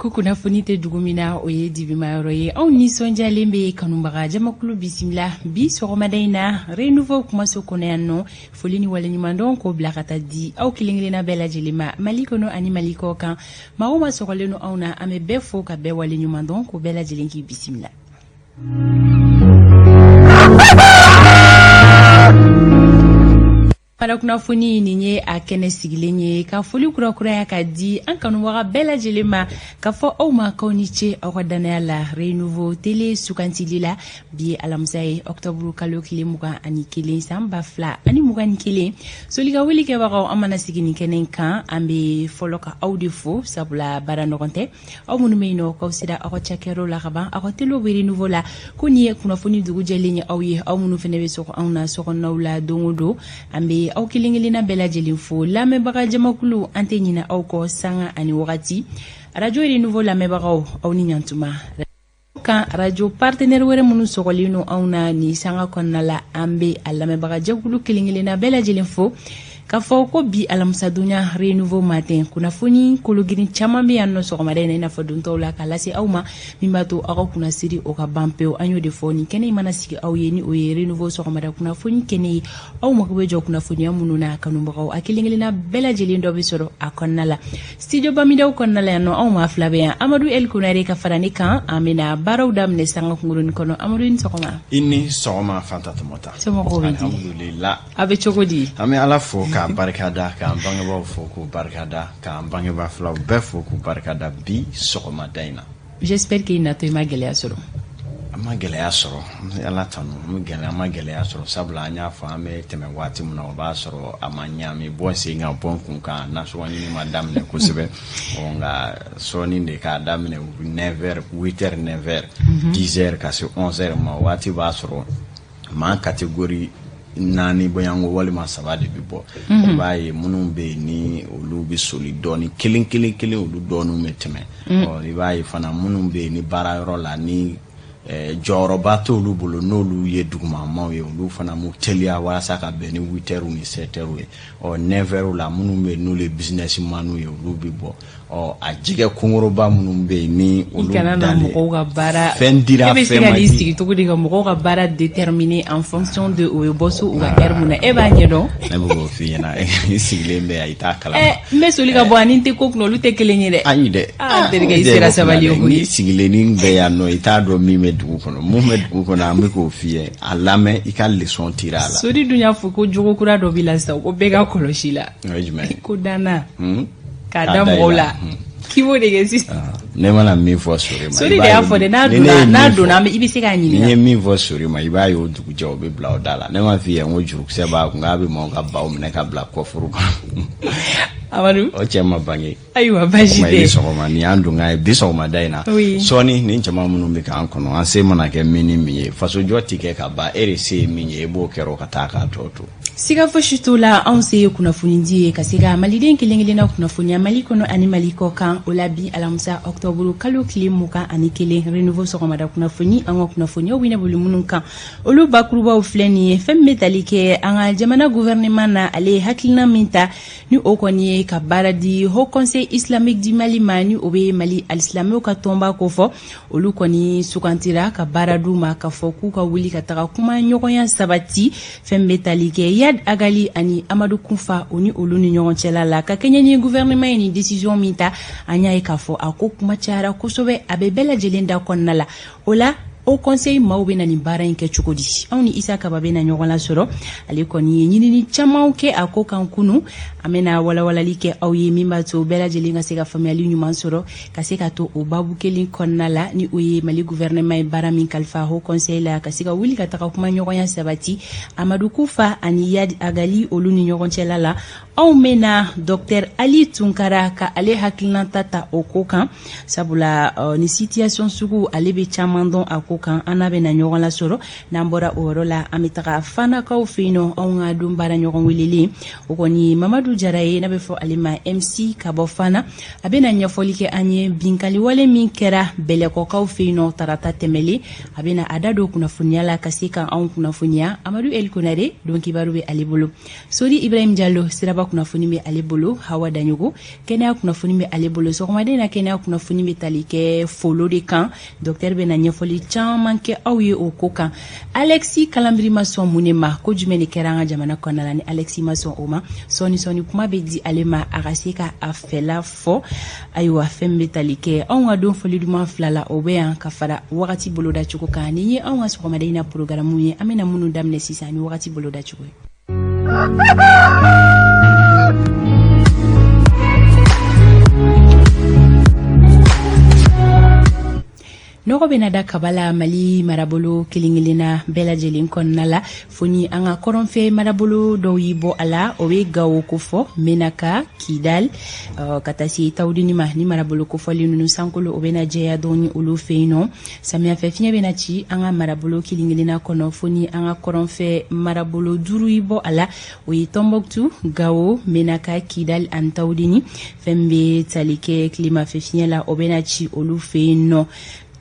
ko kunnafoni tɛ dugu min na o ye dibimayɔrɔ ye anw nisɔndiyalen bɛ kanubaga jamakulu bisimila bi sɔgɔmada in na renouveau kumaso kɔnɔ yan nɔ foli ni waleɲumandɔn k'o bila ka taa di aw kelen-kelenna bɛɛ lajɛlen ma mali kɔnɔ ani mali kɔ kan maa o maa sɔgɔlen no anw na an bɛ bɛɛ fo ka bɛɛ waleɲumandɔn k'o bɛɛ lajɛlen k'i bisimila. Para kunnafoni nin ye a kɛnɛ sigilen ye ka foli kurakuraya ka di an kanubaga bɛɛ lajɛlen ma ka fɔ aw ma kaw ni ce aw ka danaya la renouveau télé sugantili la bi ye alamisa ye octobre kalo tile 21 san 2021 solika wuli kɛbagaw an mana sigi nin kɛnɛ kan an bɛ fɔlɔ ka aw de fo sabula baara ɲɔgɔn tɛ aw minnu bɛ yen nɔ k'aw sera aw ka cakɛyɔrɔ la ka ban aw ka télé bɛ renouveau la ko nin ye kunnafoni dugu jɛlen ye aw ye aw minnu fana bɛ sɔgɔ anw na sɔgɔnaw la don o don an bɛ aw kelen-kelenna bɛɛ lajɛlen fo lamɛnbaga jamakulu an tɛ ɲinɛ aw kɔ sanga ani wagati radio renouveau lamɛnbagaw aw ni ɲantuma kan radio partenaire wɛrɛ minnu sɔgɔlen no anw na ni sanga kɔnɔna la an bɛ a lamɛnbaga jɛkulu kelen-kelenna bɛɛ lajɛlen fo ka fɔ ko bi alamisadonya renouveau matin kunnafoni kologirin caman bɛ yan nɔ sɔgɔmada in na i n'a fɔ dontɔw la k'a lase aw ma min b'a to aw ka kunnasiri o ka ban pewu an y'o de fɔ nin kɛnɛ in mana sigi aw ye ni o ye renouveau sɔgɔmada kunnafoni kɛnɛ ye aw mako bɛ jɔ kunnafoniya minnu na kanubagaw a kelen-kelenna bɛɛ lajɛlen dɔ bɛ sɔrɔ a kɔnɔna la studio bamidaw kɔnɔna la yan nɔ anw maa fila bɛ yan Amadu El Konare ka fara ne kan an bɛna baaraw daminɛ sanga kunkurunin kɔnɔ Amadu ni sɔgɔma. I ni sɔgɔma Fanta Tumota. Somɔgɔw bɛ di? Alhamdulillah. A bɛ cogo di? An bɛ Ala fo k'a barikada k'an bangebaaw fo k'u barikada k'an bangebaa filaw bɛɛ fo k'u barikada bi sɔgɔmada in na. J'espère que i natɔ i ma gɛlɛya sɔrɔ. An ma gɛlɛya sɔrɔ Ala tanu an ma gɛlɛya sɔrɔ sabula an y'a fɔ an bɛ tɛmɛ waati min na o b'a sɔrɔ a ma ɲaami bɔ sen kan bɔ kun kan nasɔngɔ ɲini ma daminɛ kosɛbɛ nka sɔɔni de k'a daminɛ 9h 8h 9h 10h ka se 11h ma waati b'a sɔrɔ maa catégorie naani boyango walima saba de bi bɔ i b'a ye minnu bɛ yen ni olu bɛ soli dɔɔni kelen olu dɔɔniw bɛ tɛmɛ i b'a ye fana minnu bɛ yen ni baara yɔrɔ la ni jɔyɔrɔba t'olu bolo n'olu ye dugumamaw ye olu fana m'u teliya walasa ka bɛn ni 8h ni 7h ye 9h la minnu bɛ yen n'olu ye businessman ye olu bɛ bɔ a jigɛ kongoroba minnu bɛ yen ni olu dalen mɔgɔw ka baara fɛn dira fɛn ma di e bɛ se ka sigi cogo di ka mɔgɔw ka baara déterminer en fonction de o ye bɔ so u ka heure mun na e b'a ɲɛdɔn ne bɛ k'o f'i ɲɛna i sigilen bɛ yan i t'a kalama n bɛ soli ka bɔ ani n tɛ ko kunna olu tɛ kelen ye dɛ ayi dɛ terikɛ i sera sabali o ni sigilen ni bɛ yan nɔ i t'a dɔn min bɛ dugu kɔnɔ mun bɛ dugu kɔnɔ an bɛ k'o f'i ye a lamɛn i ka leçon tira a la sori dun y'a fɔ ko jogo kura dɔ b'i la sisan ko bɛɛ ka kɔlɔsi la o ye jumɛn ye ko danna k'a da mɔgɔw la k'i b'o de kɛ sisan ne mana min fɔ Sori ma Sori de y'a fɔ dɛ n'a donna i bɛ se k'a ɲininka ni ye min fɔ Sori ma i b'a ye o dugujɛ o bɛ bila o da la ne ma f'i ye n ko jurukisɛ b'a kun k'a bɛ maaw ka baw minɛ ka bila kɔfuru kɔnɔ Amadu o cɛ ma bange ayiwa baasi tɛ ni sɔgɔma ni y'an don k'a ye bi sɔgɔmada in na sɔɔni ni jama minnu bɛ k'an kɔnɔ an se mana kɛ min ni min ye fasojɔ ti kɛ ka ban e de se ye min ye i b'o kɛra o ka taa k'a tɔ to siga fosi t'o la anw se ye kunnafoni di ye ka se ka maliden kelen-kelenna kunnafoniya mali kɔnɔ ani mali kɔ kan o la bi alamisa octobre kalo tile 21 renouveau sɔgɔmada kunnafoni an ka kunnafoniyaw bɛ ne bolo minnu kan olu bakurubaw filɛ nin ye fɛn min bɛ tali kɛ an ka jamana gouvernement na ale ye hakilina min ta ni o kɔni ye ka baara di Haut Conseil islamique du Mali ma ni o bɛ Mali alisilamɛw ka tɔnba ko fɔ olu kɔni sugantira ka baara d'u ma ka fɔ k'u ka wuli ka taga kuma ɲɔgɔnya sabati fɛn bɛ tali kɛ Yad Agali ani Amadu Kunfa o ni olu ni ɲɔgɔn cɛla la ka kɛɲɛ ni gouvernement ye ni décision min ta an y'a ye k'a fɔ a ko kuma cayara kosɛbɛ a bɛ bɛɛ lajɛlen da kɔnɔna la o la Au conseil maaw bɛ na nin baara in kɛ cogo di anw ni Isa Kaba bɛ na ɲɔgɔn la sɔrɔ ale kɔni ye ɲinini camanw kɛ a ko kan kunu an bɛna walawalali kɛ aw ye min b'a to bɛɛ lajɛlen ka se ka faamuyali ɲuman sɔrɔ ka se ka to o babu kelen kɔnɔna la ni o ye Mali gouvernement ye baara min kalifa Haut Conseil la ka se ka wuli ka taga kuma ɲɔgɔnya sabati Amadu Kufa ani Yad Agali olu ni ɲɔgɔn cɛla la anw bɛna Dr Ali Tunkara ka ale hakilinata ta o ko kan sabula ni situation sugu ale bɛ caman dɔn a ko kan an n'a bɛna ɲɔgɔn la sɔrɔ n'an bɔra o yɔrɔ la an bɛ taga Fanakaw fɛ yen nɔ anw ka don baara ɲɔgɔn welelen o kɔni Mamadu Jara ye n'a bɛ fɔ ale ma MC ka bɔ Fana a bɛna ɲɛfɔli kɛ an ye binkaliwale min kɛra Bɛlɛkɔkaw fɛ yen nɔ tarata tɛmɛlen a bɛna a da don kunnafoniya la ka se ka anw kunnafoniya Amadu El Konare don kibaru bɛ ale bolo Sori Ibrahim Diallo siraba Baba kunnafoni bɛ ale bolo Hawa Danyogo kɛnɛya kunnafoni bɛ ale bolo sɔgɔmaden na kɛnɛya kunnafoni bɛ tali kɛ folo de kan docteur bɛ na ɲɛfɔli caman kɛ aw ye o ko kan Alexis Kalambiri ma sɔn mun de ma ko jumɛn de kɛra an ka jamana kɔnɔna la ni Alexis ma sɔn o ma sɔni kuma bɛ di ale ma a ka se ka a fɛla fɔ ayiwa fɛn bɛ tali kɛ anw ka don foli duman fila la o bɛ yan ka fara wagati bolo da cogo kan ni ye anw ka sɔgɔmaden na programme ye an bɛna minnu daminɛ sisan ni wagati bolo da cogo ye nɔgɔ bɛna da kabala Mali marabolo kelenkelenna bɛɛ lajɛlen kɔnɔna la fo ni an ka kɔrɔnfɛ marabolo dɔw y'i bɔ a la o bɛ Gawo kofɔ Menaka Kidal ka taa se Tawudini ma ni marabolo kofɔli ninnu sankolo o bɛna jɛya dɔɔni olu fɛ yen nɔ samiyɛfɛ fiɲɛ bɛna ci an ka marabolo kelenkelenna kɔnɔ fo ni an ka kɔrɔnfɛ marabolo duuru y'i bɔ a la o ye Tombouctou Gawo Menaka Kidal ani Tawudini fɛn bɛ tali kɛ tilemafɛ fiɲɛ la o bɛna ci olu fɛ yen nɔ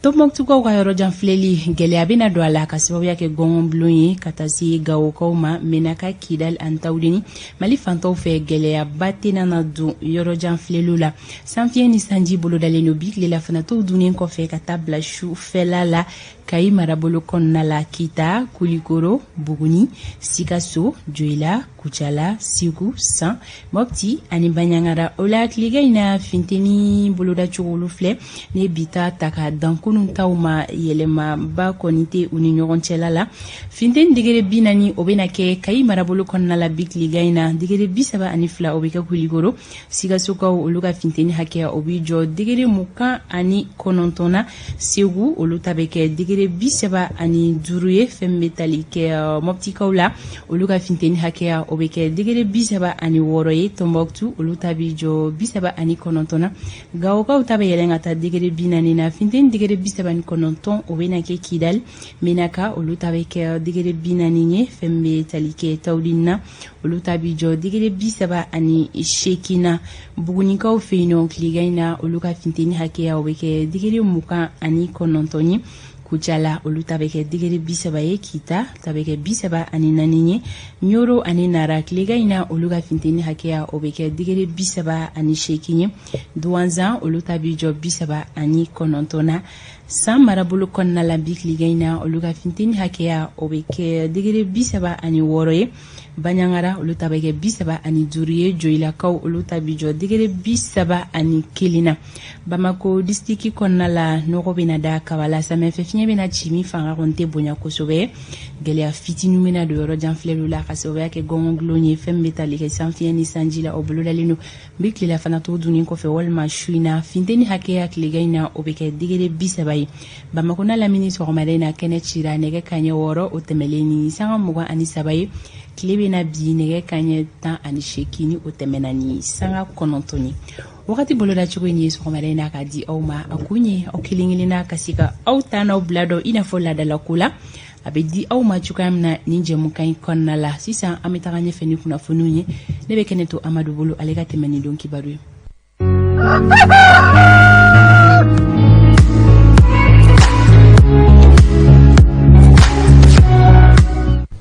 Tombouctoukaw ka yɔrɔ janfilɛli gɛlɛya bɛna don a la ka sababuya kɛ gɔngɔn bulon ye ka taa se Gawokaw ma Menaka Kidal ani Tawudini Mali fantaw fɛ gɛlɛyaba tɛna na don yɔrɔ janfilɛliw la sanfiɲɛ ni sanji bolo dalen don bi tilela fana tɔw dunnen kɔfɛ ka taa bila sufɛla la Kayi marabolo kɔnɔna la Kita Kulikoro Buguni Sikaso Joila Kucala Sigu San Mopti ani Banyangara o la tilega in na finteni boloda cogo olu filɛ ne bita ta ka dankunun taw ma yɛlɛmaba kɔni tɛ u ni ɲɔgɔn cɛla la finteni degere 40 o bɛna kɛ Kayi marabolo kɔnɔna la bi tilega in na degere 32 o bɛ kɛ Kulikoro Sikasokaw olu ka finteni hakɛya o bi jɔ degere 29 na Segu olu ta bɛ kɛ degere 35 ye fɛn bɛ tali kɛ Moptikaw la olu ka finteni hakɛya o bɛ kɛ degere 36 ye Tombouctou olu ta bi jɔ 39 na Gawokaw ta bɛ yɛlɛn ka taa degere 40 na finteni degere 39 o bɛna kɛ Kidal Menaka olu ta bɛ kɛ degere 40 ye fɛn bɛ tali kɛ Tawudini na olu ta bi jɔ degere 38 na Bugunikaw fɛ yen nɔ tilega in na olu ka finteni hakɛya o bɛ kɛ degere 29 ye Kucala olu ta bɛ kɛ degere 30 ye Kita ta bɛ kɛ 34 ye Nyoro ani Nara tilega in na olu ka finteni hakɛya o bɛ kɛ degere 38 ye Douanzan olu ta bi jɔ 39 na San marabolo kɔnɔna la bi tilega in na olu ka finteni hakɛya o bɛ kɛ degere 36 ye Banyangara olu ta bɛ kɛ 35 ye Joilakaw olu ta bi jɔ degere 31 na Bamako district kɔnɔna la nɔgɔ bɛna da kabala samiyɛfɛ fiɲɛ bɛna ci min fanga kɔni tɛ bonya kosɛbɛ gɛlɛya fitinin bɛna don yɔrɔ janfilɛliw la ka sababuya kɛ gɔngɔn gulon ye fɛn bɛ tali kɛ sanfiɲɛ ni sanji la o bolodalen don bi tilela fana to dunnen kɔfɛ walima su in na finteni hakɛya tilega in na o bɛ kɛ degere 30 ye Bamako na lamini sɔgɔmada in na kɛnɛ cira nɛgɛ kaɲɛ 6 o tɛmɛlen ni sanga 23 ye tile bɛna bi nɛgɛ kaɲɛ 18 ni o tɛmɛna ni sanga 9 ye wagati boloda cogo in ye sɔgɔmada in na ka di aw ma a kun ye aw kelenkelenna ka se ka aw ta n'aw bila dɔ i n'a fɔ ladala ko la a bɛ di aw ma cogoya min na nin jɛmukan in kɔnɔna la sisan an bɛ taga ɲɛfɛ ni kunnafoniw ye ne bɛ kɛnɛ to Amadu bolo ale ka tɛmɛ ni don kibaru ye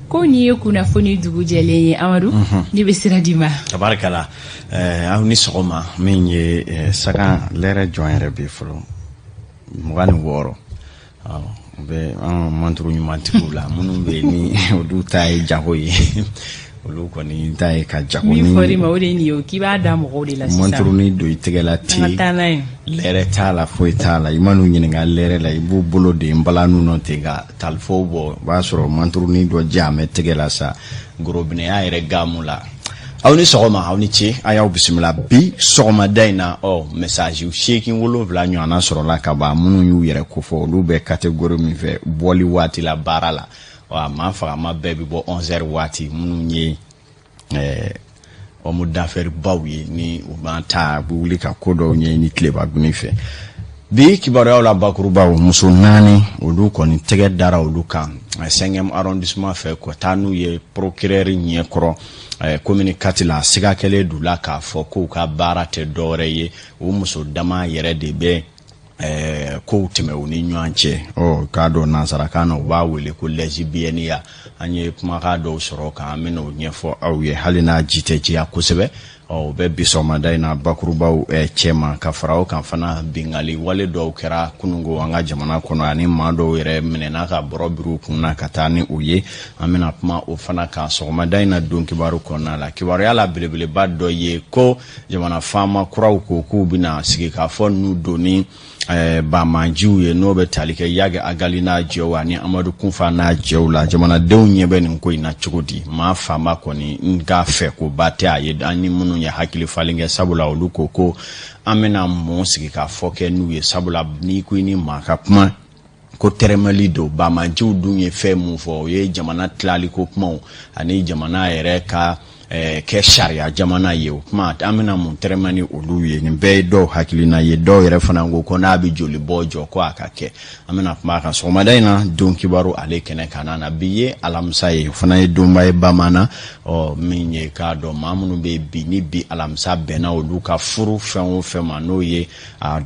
ko ni ye kunnafoni dugu jɛlen ye Amadu ne bɛ sira di ma tabarikala aw ni sɔgɔma min ye saga lɛrɛ jɔn yɛrɛ bɛ fɔlɔ 26 bɛ an manturu ɲumantigiw la minnu bɛ ni olu ta ye jago ye olu kɔni ta ye ka jago ni min fɔri ma o de ni yo k'i b'a da mɔgɔw de la sisan manturu ni do i tɛgɛ la ten lɛrɛ t'a la foyi t'a la i man'u ɲininka lɛrɛ la i b'u bolo de balanu nɔ ten ka talifɔw bɔ o b'a sɔrɔ manturu ni dɔ jamɛ tɛgɛ la sa gorobinɛya yɛrɛ gamu la aw ni sɔgɔma aw ni ce a y'aw bisimila bi sɔgɔmada in na message 7 ɲɔgɔnna sɔrɔla ka ban minnu y'u yɛrɛ kofɔ olu bɛ catégorie min fɛ bɔli waati la baara la wa ma faga ma bɛɛ bi bɔ 11h waati minnu ye homme d'affaires baw ye ni u b'an ta bu wuli ka ko dɔw ɲɛ ni tileba dunni fɛ bi kibaruyaw la bakurubaw muso 4 olu kɔni tɛgɛ dara olu kan 5e arrondissement fɛ ko taa n'u ye procureur ɲɛkɔrɔ commune 4 la siga kɛlen du la k'a fɔ k'u ka baara tɛ dɔwɛrɛ ye o muso dama yɛrɛ de bɛ ko teme oni nwanche ka do nasara kana wa wele ko lesbienne ya anye kuma ka do soro ka ameno nyefo awye halina jiteji akosebe be bisomada ina bakurubaw chema ka farao kan fana bingali wale do kera kunungo wanga jamana kono ani mando yere menena ka borobiru kunna katani uye amena kuma o fana ka somada ina don kibaru konna la kibaru yala bilebile baddo ye ko jamana fama kuraw ko ku bina sigi ka fonu doni ba manjiu ye no be talike yage agalina jewa ni amadu kunfa na jewla jamana dew nyebe ni ko ina chugudi ma fama koni nga fe ko bate aye ani munu ya hakili falinge sabula oluko ko amena mo sigi ka foke nuye sabula ni ko ni makapma ko teremali do ba manjiu dunye fe mu fo ye jamana tlali ko kuma ani jamana yere ka ke sharia jamana ye kuma amena mun teremani oluye ni be do hakilina ye do yere fana ngo ko na bi joli bojo ko akake amena kuma ka so madaina don kibaru ale kene kanana biye alamsa ye fana ye dumba e bamana o minye ka do mamunu be bini bi alamsa bena oluka furu fenwo fema no ye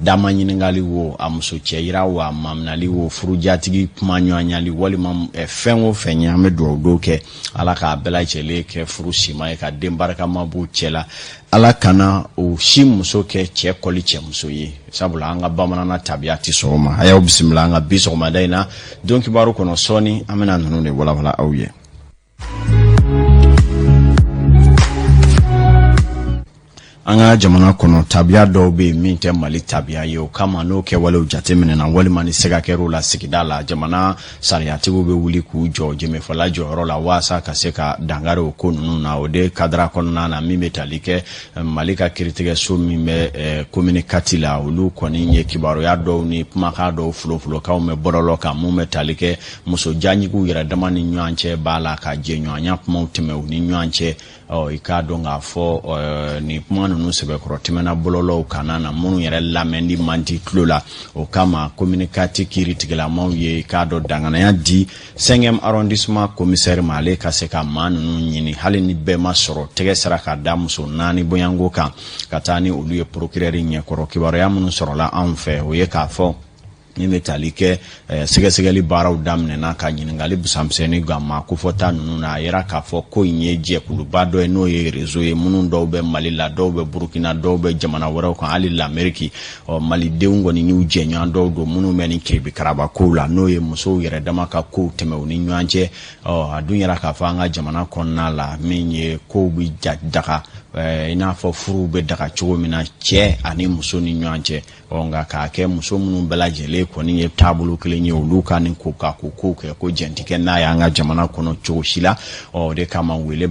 dama nyiningali wo amso cheira wa mamnali wo furu jatigi kuma nyanyali wali mam fenwo fenya me do ke alaka bela chele ke furu shima ka dembarka mabu chela ala kana o shimuso ke che koli che muso ye sabula anga bamana na tabiati soma aya bismillah anga biso madaina donc baro kono soni amena nunu ne wala awye anga jamana kono tabia do be minte mali tabia yo kama no ke wale ujatemene na wale mani sega kero la sikidala jamana sariati be wuli ku joje me fala joro la wasa kaseka dangare okonu na ode kadra kono na mime talike malika kritige so mime communicati la ulu koni nye kibaro ya do ni pumaka do fulo ka me borolo ka mume talike muso janyi ku yira damani nyanche bala ka jenyo anya puma utime uni nyanche ikado nga fo ni pumano no sebe krotimena bololo kanana munu yere lamendi manti klula o kama communicati kiritigala mawye ikado dangana ya di 5e arrondissement commissaire male kaseka manu nyini hali ni bema soro tege saraka damuso nani boyango ka katani oluye procureur nye koro kibaro ya munu soro la anfe o ye ka fo ni metalike segesegali baraw damne na ka nyiningali busamseni gamma ku fota nunu na yera ka fo ko nyeje kuluba do eno ye rezo ye munun do be Mali la do be Burkina do be jamana wora ko ali la Ameriki o Mali de ngoni ni ujenyo do do munu meni kebi karaba kula no ye muso yere dama ka ko teme oni nyanche o adunya ka fa nga jamana konna la menye ko bi jadaka ina fo furu be daga chomina che ani muso ni nyanche onga ka ke muso munu belajele ko ni tabulu kile nyi uluka ni ko ka ko ko jentike na ya nga jamana kono choshila o de kama wele